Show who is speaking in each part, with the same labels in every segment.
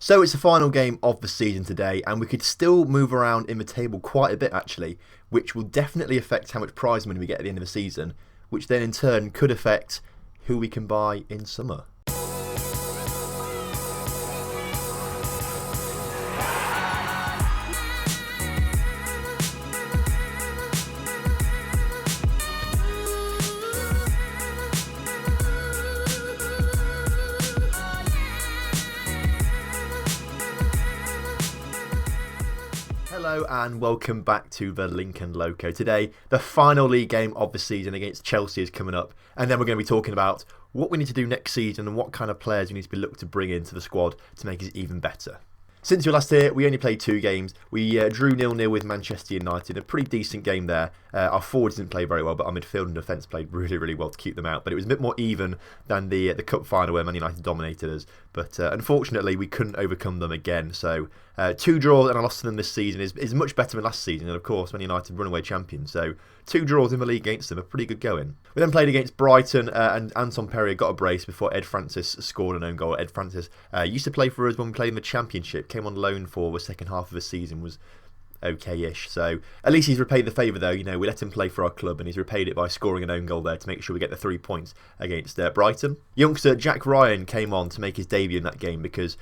Speaker 1: So it's the final game of the season today, and we could still move around in the table quite a bit actually, which will definitely affect how much prize money we get at the end of the season, which then in turn could affect who we can buy in summer. Hello and welcome back to the Lincoln Loco. Today, the final league game of the season against Chelsea is coming up, and then we're going to be talking about what we need to do next season and what kind of players we need to be looked to bring into the squad to make it even better. Since you were last here, we only played 2 games. We drew 0-0 with Manchester United, a pretty decent game there. Our forwards didn't play very well, but our midfield and defence played really well to keep them out. But it was a bit more even than the cup final where Man United dominated us. But unfortunately, we couldn't overcome them again. So 2 draws and a loss to them this season is much better than last season. And of course, Man United runaway champions. So 2 draws in the league against them are pretty good going. We then played against Brighton and Anton Perrier got a brace before Ed Francis scored an own goal. Ed Francis used to play for us when we played in the Championship. Came on loan for the second half of the season, was okay-ish. So at least he's repaid the favour though. You know, we let him play for our club and he's repaid it by scoring an own goal there to make sure we get the 3 points against Brighton. Youngster Jack Ryan came on to make his debut in that game because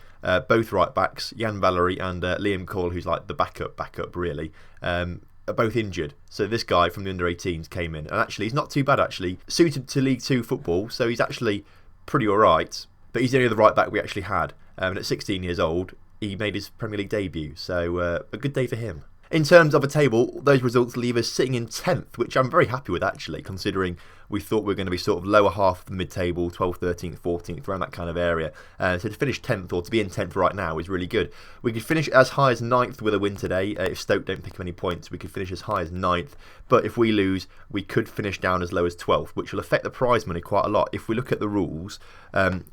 Speaker 1: both right backs, Jan Valery and Liam Cole, who's like the backup really, are both injured. So this guy from the under-18s came in and actually he's not too bad actually. Suited to League 2 football, so he's actually pretty alright. But he's the only other right back we actually had. And at 16 years old, he made his Premier League debut, so a good day for him. In terms of a table, those results leave us sitting in 10th, which I'm very happy with actually, considering we thought we were going to be sort of lower half of the mid-table, 12th, 13th, 14th, around that kind of area. So to finish 10th, or to be in 10th right now, is really good. We could finish as high as 9th with a win today. If Stoke don't pick up any points, we could finish as high as 9th. But if we lose, we could finish down as low as 12th, which will affect the prize money quite a lot. If we look at the rules,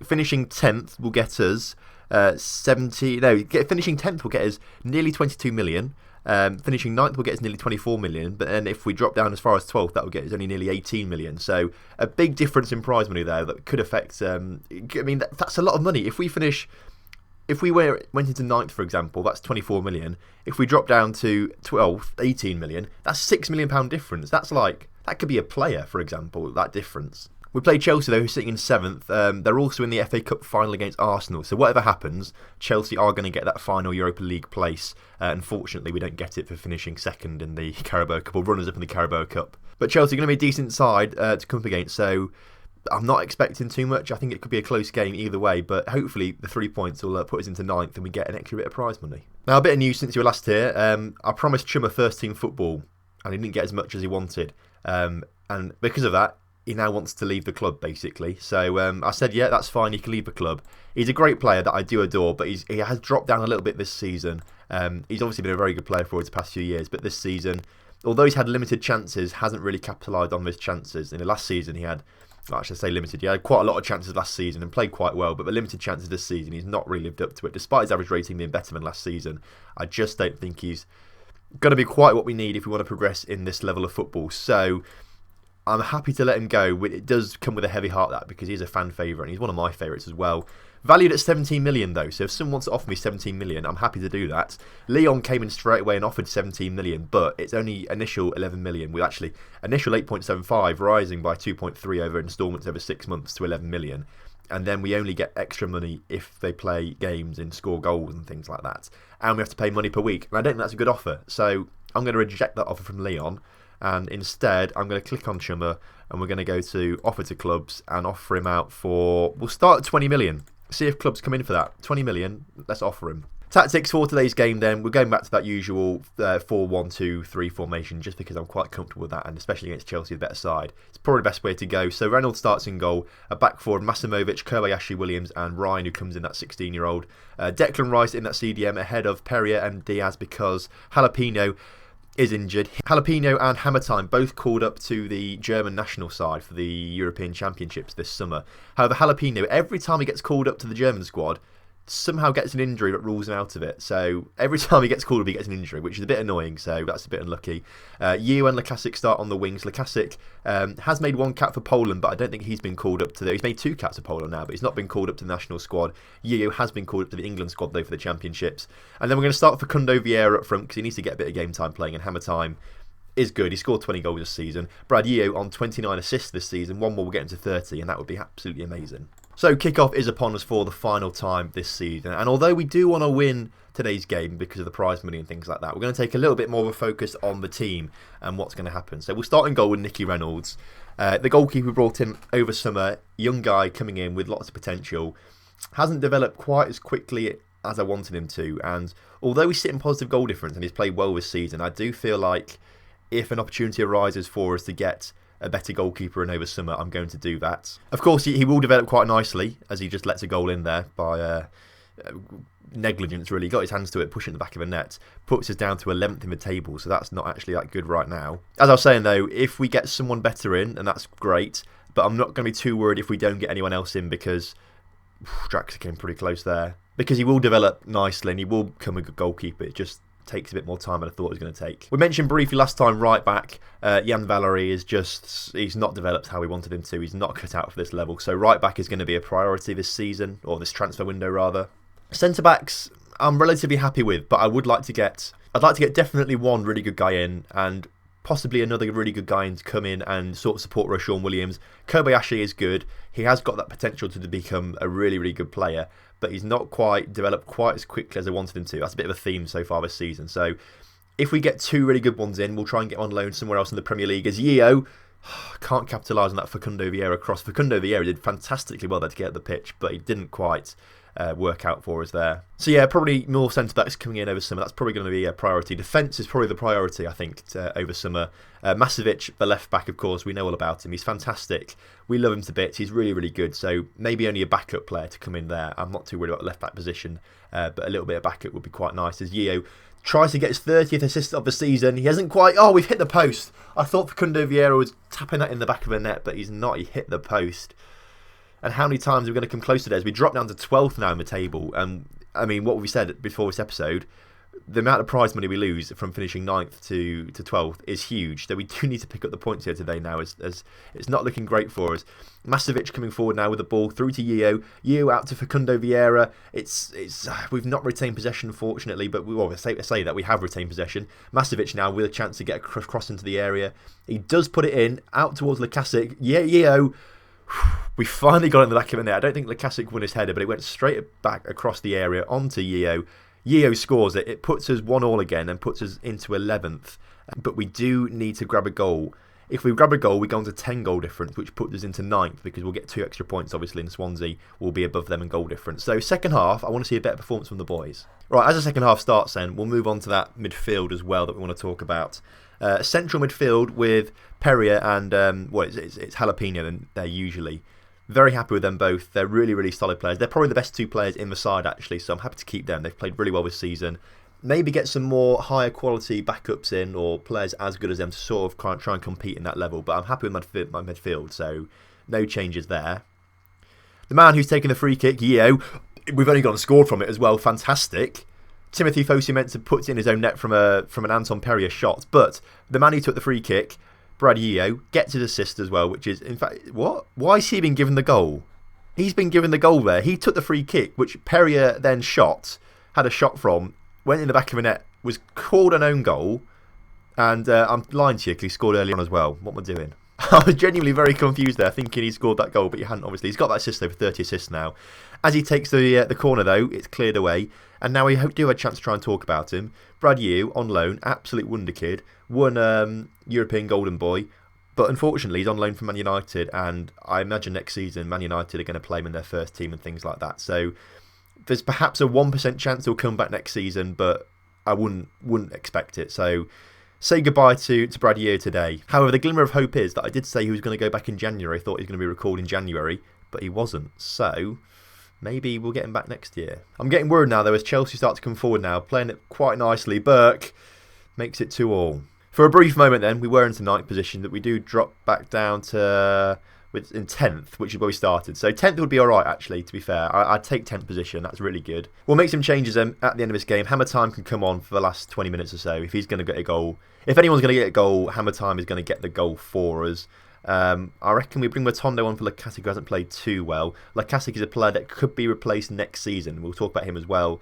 Speaker 1: finishing 10th will get us... finishing 10th will get us nearly 22 million. Finishing 9th will get us nearly 24 million. But then if we drop down as far as 12th, that will get us only nearly 18 million. So a big difference in prize money there that could affect. That's a lot of money. If we went into 9th, for example, that's 24 million. If we drop down to 12th, 18 million, that's £6 million difference. That could be a player, for example, that difference. We played Chelsea though, who's sitting in 7th. They're also in the FA Cup final against Arsenal. So whatever happens, Chelsea are going to get that final Europa League place. Unfortunately, we don't get it for finishing 2nd in the Carabao Cup, or runners-up in the Carabao Cup. But Chelsea are going to be a decent side to come up against, so I'm not expecting too much. I think it could be a close game either way, but hopefully the 3 points will put us into 9th and we get an extra bit of prize money. Now, a bit of news since you were last here. I promised Chummer first-team football, and he didn't get as much as he wanted. And because of that, he now wants to leave the club, basically. So I said, yeah, that's fine, he can leave the club. He's a great player that I do adore, but he has dropped down a little bit this season. He's obviously been a very good player for us the past few years, but this season, although he's had limited chances, hasn't really capitalised on those chances. In the last season, he had quite a lot of chances last season and played quite well, but the limited chances this season, he's not really lived up to it. Despite his average rating being better than last season, I just don't think he's going to be quite what we need if we want to progress in this level of football. So I'm happy to let him go. It does come with a heavy heart, that, because he's a fan favourite and he's one of my favourites as well. Valued at 17 million though, so if someone wants to offer me 17 million, I'm happy to do that. Leon came in straight away and offered 17 million, but it's only initial 11 million. We actually, initial 8.75, rising by 2.3 over instalments over 6 months to 11 million. And then we only get extra money if they play games and score goals and things like that. And we have to pay money per week. And I don't think that's a good offer. So I'm going to reject that offer from Leon. And instead, I'm going to click on Chummer and we're going to go to offer to clubs and offer him out for... We'll start at 20 million. See if clubs come in for that. 20 million, let's offer him. Tactics for today's game then. We're going back to that usual 4-1-2-3 formation just because I'm quite comfortable with that, and especially against Chelsea, the better side. It's probably the best way to go. So Reynolds starts in goal. A back forward, Masimovic, Kobayashi Williams and Ryan, who comes in, that 16-year-old. Declan Rice in that CDM ahead of Perrier and Diaz because Jalapeno is injured. Jalapeno and Hammer Time both called up to the German national side for the European Championships this summer. However, Jalapeno, every time he gets called up to the German squad, somehow gets an injury that rules him out of it. So every time he gets called up, he gets an injury, which is a bit annoying. So that's a bit unlucky. Yu and Lukasic start on the wings. Lukasic has made 1 cap for Poland, but I don't think he's been called up to he's made 2 caps for Poland now, but he's not been called up to the national squad. Yu has been called up to the England squad, though, for the championships. And then we're going to start Facundo Vieira up front, because he needs to get a bit of game time playing, and Hammer Time is good. He scored 20 goals this season. Brad Yu on 29 assists this season. One more will get into 30, and that would be absolutely amazing. So kickoff is upon us for the final time this season, and although we do want to win today's game because of the prize money and things like that, we're going to take a little bit more of a focus on the team and what's going to happen. So we'll start in goal with Nicky Reynolds, the goalkeeper we brought in over summer, young guy coming in with lots of potential, hasn't developed quite as quickly as I wanted him to, and although he's sitting positive goal difference and he's played well this season, I do feel like if an opportunity arises for us to get a better goalkeeper in over summer, I'm going to do that. Of course, he will develop quite nicely, as he just lets a goal in there by negligence, really. He got his hands to it, pushing the back of a net, puts us down to 11th in the table, so that's not actually that good right now. As I was saying, though, if we get someone better in, and that's great, but I'm not going to be too worried if we don't get anyone else in, because Draxler came pretty close there. Because he will develop nicely and he will become a good goalkeeper. It just takes a bit more time than I thought it was going to take. We mentioned briefly last time, right back, Jan Valery he's not developed how we wanted him to. He's not cut out for this level. So right back is going to be a priority this season, or this transfer window rather. Centre backs, I'm relatively happy with, but I'd like to get definitely one really good guy in, and possibly another really good guy in to come in and sort of support Rashawn Williams. Kobayashi is good. He has got that potential to become a really, really good player, but he's not quite developed quite as quickly as I wanted him to. That's a bit of a theme so far this season. So if we get 2 really good ones in, we'll try and get on loan somewhere else in the Premier League. As Yeo, can't capitalise on that Facundo Vieira cross. Facundo Vieira did fantastically well there to get at the pitch, but he didn't quite work out for us there. So yeah, probably more centre-backs coming in over summer. That's probably going to be a priority. Defence is probably the priority, I think, over summer. Masevic, the left-back, of course, we know all about him. He's fantastic. We love him to bits. He's really, really good. So maybe only a backup player to come in there. I'm not too worried about the left-back position, but a little bit of backup would be quite nice. As Yeo tries to get his 30th assist of the season. He hasn't quite... Oh, we've hit the post. I thought Facundo Vieira was tapping that in the back of the net, but he's not. He hit the post. And how many times are we going to come close to this? We dropped down to 12th now in the table. And I mean, what we said before this episode, the amount of prize money we lose from finishing 9th to 12th is huge. So we do need to pick up the points here today now, as it's not looking great for us. Masevic coming forward now with the ball through to Yeo. Yeo out to Facundo Vieira. We've not retained possession, unfortunately, but we say that we have retained possession. Masevic now with a chance to get a cross into the area. He does put it in, out towards Lukasic. Yeo. We finally got it in the back of the net. I don't think Lukasic won his header, but it went straight back across the area onto Yeo. Yeo scores it. It puts us 1-1 again and puts us into 11th. But we do need to grab a goal. If we grab a goal, we go on to 10 goal difference, which puts us into 9th, because we'll get 2 extra points, obviously, and Swansea will be above them in goal difference. So second half, I want to see a better performance from the boys. Right, as the second half starts then, we'll move on to that midfield as well that we want to talk about. Central midfield with Perrier and it's Jalapeno there usually. Very happy with them both. They're really, really solid players. They're probably the best 2 players in the side, actually, so I'm happy to keep them. They've played really well this season. Maybe get some more higher quality backups in, or players as good as them to sort of try and compete in that level, but I'm happy with my midfield, so no changes there. The man who's taken the free kick, Yeo, we've only gone and scored from it as well. Fantastic. Timothy Fosu-Mensah puts it in his own net from an Anton Perrier shot, but the man who took the free kick, Brad Yeo, gets his assist as well, which is, in fact, what? Why has he been given the goal? He's been given the goal there. He took the free kick, which Perrier then had a shot from, went in the back of the net, was called an own goal, and I'm lying to you because he scored early on as well. What am I doing? I was genuinely very confused there, thinking he scored that goal, but he hadn't, obviously. He's got that assist over 30 assists now. As he takes the corner, though, it's cleared away. And now we do have a chance to try and talk about him. Brad Yu, on loan, absolute wonderkid. Won European Golden Boy. But unfortunately, he's on loan from Man United. And I imagine next season, Man United are going to play him in their first team and things like that. So there's perhaps a 1% chance he'll come back next season, but I wouldn't expect it. So say goodbye to Brad Yu today. However, the glimmer of hope is that I did say he was going to go back in January. I thought he was going to be recalled in January, but he wasn't. So maybe we'll get him back next year. I'm getting worried now, though, as Chelsea start to come forward now, playing it quite nicely. Burke makes it 2-2. For a brief moment then, we were into 9th position, that we do drop back down to in 10th, which is where we started. So 10th would be alright, actually, to be fair. I'd take 10th position. That's really good. We'll make some changes at the end of this game. Hammer Time can come on for the last 20 minutes or so if he's going to get a goal. If anyone's going to get a goal, Hammer Time is going to get the goal for us. I reckon we bring Matondo on for Lacasic, who hasn't played too well. Lacasic is a player that could be replaced next season. We'll talk about him as well.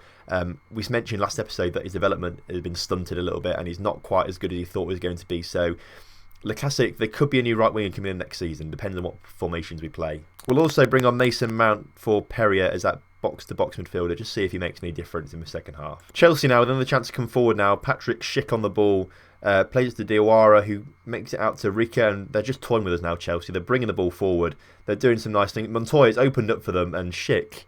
Speaker 1: We mentioned last episode that his development has been stunted a little bit and he's not quite as good as he thought he was going to be. So Lacasic, there could be a new right winger coming in next season, depending on what formations we play. We'll also bring on Mason Mount for Perrier as that box-to-box midfielder, just see if he makes any difference in the second half. Chelsea now, with another chance to come forward now. Patrick Schick on the ball. Plays to Diawara, who makes it out to Rika, and they're just toying with us now, Chelsea. They're bringing the ball forward. They're doing some nice things. Montoya's opened up for them, and Schick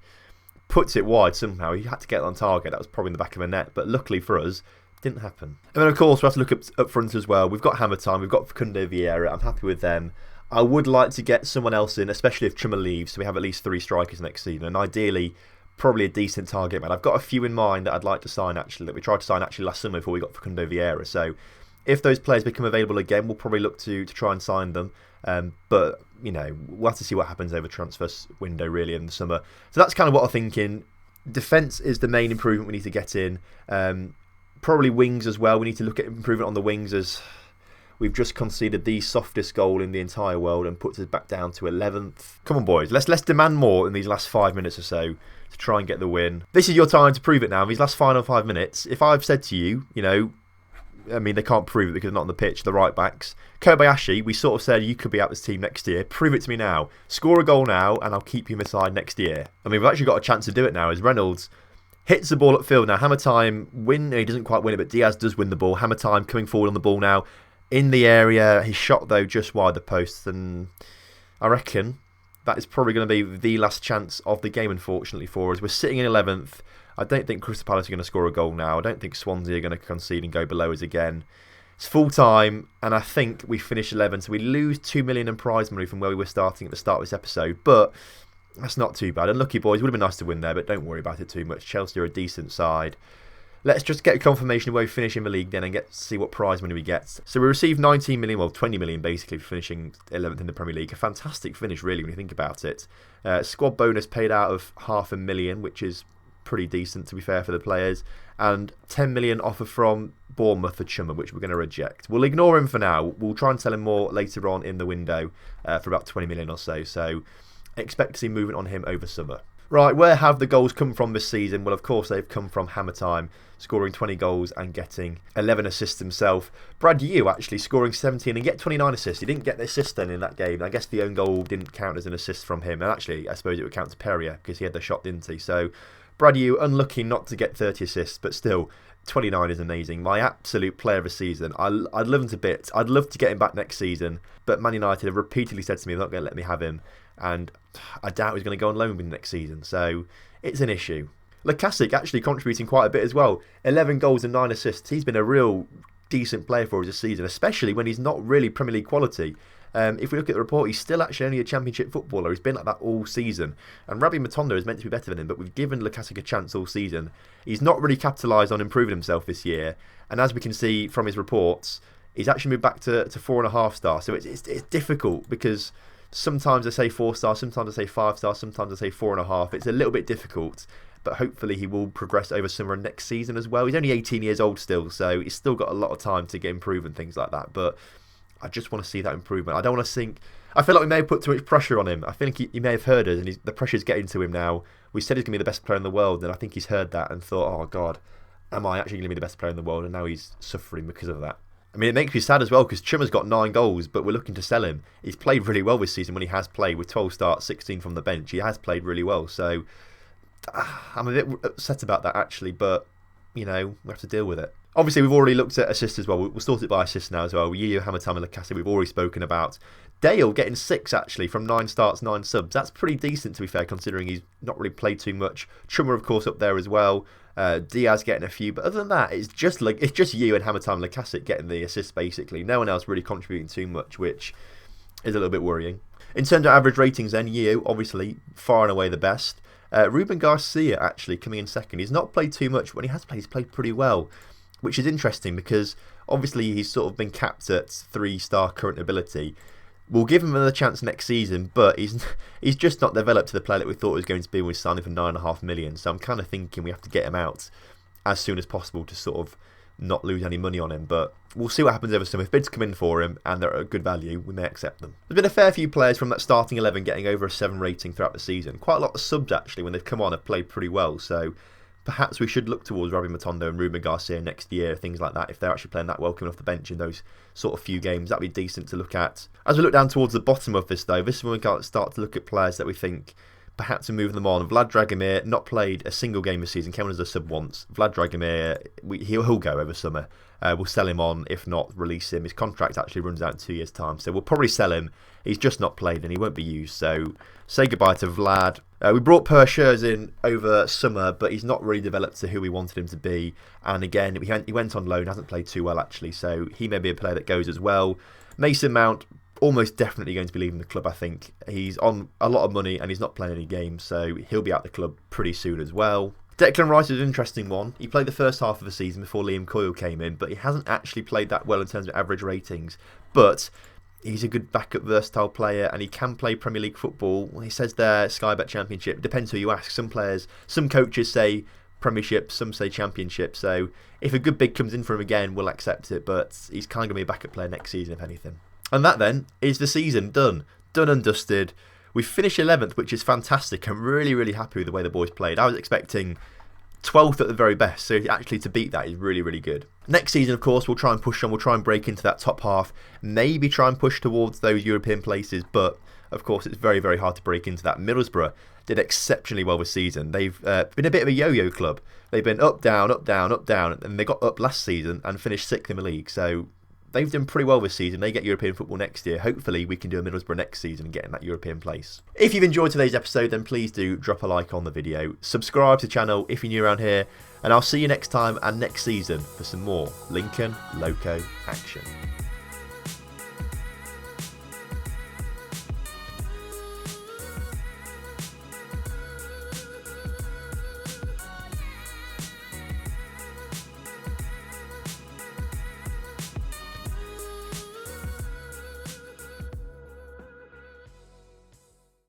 Speaker 1: puts it wide somehow. He had to get it on target. That was probably in the back of a net, but luckily for us, it didn't happen. And then, of course, we have to look up front as well. We've got Hammer Time. We've got Facundo Vieira. I'm happy with them. I would like to get someone else in, especially if Trimmer leaves, so we have at least 3 strikers next season, and ideally probably a decent target man. I've got a few in mind that I'd like to sign, actually, that we tried to sign actually last summer before we got Facundo Vieira. So if those players become available again, we'll probably look to try and sign them. But, you know, we'll have to see what happens over transfer window, really, in the summer. So that's kind of what I'm thinking. Defence is the main improvement we need to get in. Probably wings as well. We need to look at improvement on the wings, as we've just conceded the softest goal in the entire world and puts us back down to 11th. Come on, boys. Let's demand more in these last 5 minutes or so to try and get the win. This is your time to prove it now. In these last final 5 minutes, if I've said to you, you know, I mean, they can't prove it because they're not on the pitch, the right backs. Kobayashi, we sort of said you could be out this team next year. Prove it to me now. Score a goal now and I'll keep you in my side next year. I mean, we've actually got a chance to do it now as Reynolds hits the ball upfield. Now, Hammer Time he doesn't quite win it, but Diaz does win the ball. Hammer Time coming forward on the ball now in the area. His shot, though, just wide the post. And I reckon that is probably going to be the last chance of the game, unfortunately, for us. We're sitting in 11th. I don't think Crystal Palace are going to score a goal now. I don't think Swansea are going to concede and go below us again. It's full time, and I think we finish 11th. So we lose 2 million in prize money from where we were starting at the start of this episode. But that's not too bad. Unlucky, boys. Would have been nice to win there, but don't worry about it too much. Chelsea are a decent side. Let's just get a confirmation of where we finish in the league then and see what prize money we get. So we received 19 million, well 20 million basically for finishing 11th in the Premier League. A fantastic finish really when you think about it. Squad bonus paid out of £500,000, which is pretty decent to be fair for the players. And 10 million offer from Bournemouth for Chummer, which we're going to reject. We'll ignore him for now. We'll try and sell him more later on in the window for about 20 million or so. So expect to see movement on him over summer. Right, where have the goals come from this season? Well, of course, they've come from Hammer Time, scoring 20 goals and getting 11 assists himself. Brad Yu actually scoring 17 and get 29 assists. He didn't get the assist then in that game. I guess the own goal didn't count as an assist from him. And actually, I suppose it would count to Perrier because he had the shot, didn't he? So Brad Yu, unlucky not to get 30 assists, but still, 29 is amazing. My absolute player of the season. I'd love him to bits. I'd love to get him back next season. But Man United have repeatedly said to me they're not going to let me have him. And I doubt he's going to go on loan with me next season. So it's an issue. Lacasic actually contributing quite a bit as well. 11 goals and 9 assists. He's been a real decent player for us this season, especially when he's not really Premier League quality. If we look at the report, he's still actually only a Championship footballer. He's been like that all season. And Rabbi Matondo is meant to be better than him, but we've given Lacasic a chance all season. He's not really capitalised on improving himself this year. And as we can see from his reports, he's actually moved back to 4.5 stars. So it's difficult because sometimes I say 4 stars, sometimes I say 5 stars, sometimes I say 4.5. It's a little bit difficult, but hopefully he will progress over summer and next season as well. He's only 18 years old still, so he's still got a lot of time to get improved and things like that. But I just want to see that improvement. I don't want to think. I feel like we may have put too much pressure on him. I think he may have heard us, and the pressure's getting to him now. We said he's going to be the best player in the world, and I think he's heard that and thought, oh God, am I actually going to be the best player in the world? And now he's suffering because of that. I mean, it makes me sad as well because Chummer's got 9 goals, but we're looking to sell him. He's played really well this season when he has played with 12 starts, 16 from the bench. He has played really well, so I'm a bit upset about that actually, but you know, we have to deal with it. Obviously, we've already looked at assists as well. We'll sort it by assists now as well. Yu, Hammer Time and Lacasic we've already spoken about. Dale getting 6 actually from 9 starts, 9 subs. That's pretty decent to be fair, considering he's not really played too much. Chummer, of course, up there as well. Diaz getting a few, but other than that, it's just you and Hammer Time and Lacasic getting the assists basically. No one else really contributing too much, which is a little bit worrying. In terms of average ratings, then Yu obviously far and away the best. Ruben Garcia actually coming in second. He's not played too much. When he has played, he's played pretty well, which is interesting because obviously he's sort of been capped at 3-star current ability. We'll give him another chance next season, but he's just not developed to the player that we thought he was going to be when we signed him for £9.5 million. So I'm kind of thinking we have to get him out as soon as possible to sort of not lose any money on him. But we'll see what happens over summer. If bids come in for him and they're at a good value, we may accept them. There's been a fair few players from that starting 11 getting over a 7 rating throughout the season. Quite a lot of subs actually, when they've come on, have played pretty well. So perhaps we should look towards Robbie Matondo and Ruben Garcia next year, things like that. If they're actually playing that well coming off the bench in those sort of few games, that'd be decent to look at. As we look down towards the bottom of this though, this is when we can start to look at players that we think perhaps we're moving them on. Vlad Dragomir, not played a single game this season, came on as a sub once. Vlad Dragomir, he'll go over summer. We'll sell him on, if not release him. His contract actually runs out in 2 years' time, so we'll probably sell him. He's just not played and he won't be used, so say goodbye to Vlad. We brought Pershers in over summer, but he's not really developed to who we wanted him to be. And again, he went on loan, hasn't played too well actually, so he may be a player that goes as well. Mason Mount, almost definitely going to be leaving the club, I think. He's on a lot of money and he's not playing any games, so he'll be out the club pretty soon as well. Declan Rice is an interesting one. He played the first half of the season before Liam Coyle came in, but he hasn't actually played that well in terms of average ratings. But he's a good backup, versatile player, and he can play Premier League football. He says there, Sky Bet Championship. Depends who you ask. Some coaches say Premiership, some say Championship. So if a good bid comes in for him again, we'll accept it. But he's kind of going to be a backup player next season, if anything. And that then is the season done. Done and dusted. We finished 11th, which is fantastic. I'm really, really happy with the way the boys played. I was expecting 12th at the very best, so actually to beat that is really, really good. Next season, of course, we'll try and push on. We'll try and break into that top half. Maybe try and push towards those European places, but of course it's very, very hard to break into that. Middlesbrough did exceptionally well this season. They've been a bit of a yo-yo club. They've been up, down, up, down, up, down, and they got up last season and finished 6th in the league. So they've done pretty well this season. They get European football next year. Hopefully we can do a Middlesbrough next season and get in that European place. If you've enjoyed today's episode, then please do drop a like on the video. Subscribe to the channel if you're new around here. And I'll see you next time and next season for some more Lincoln Loco action.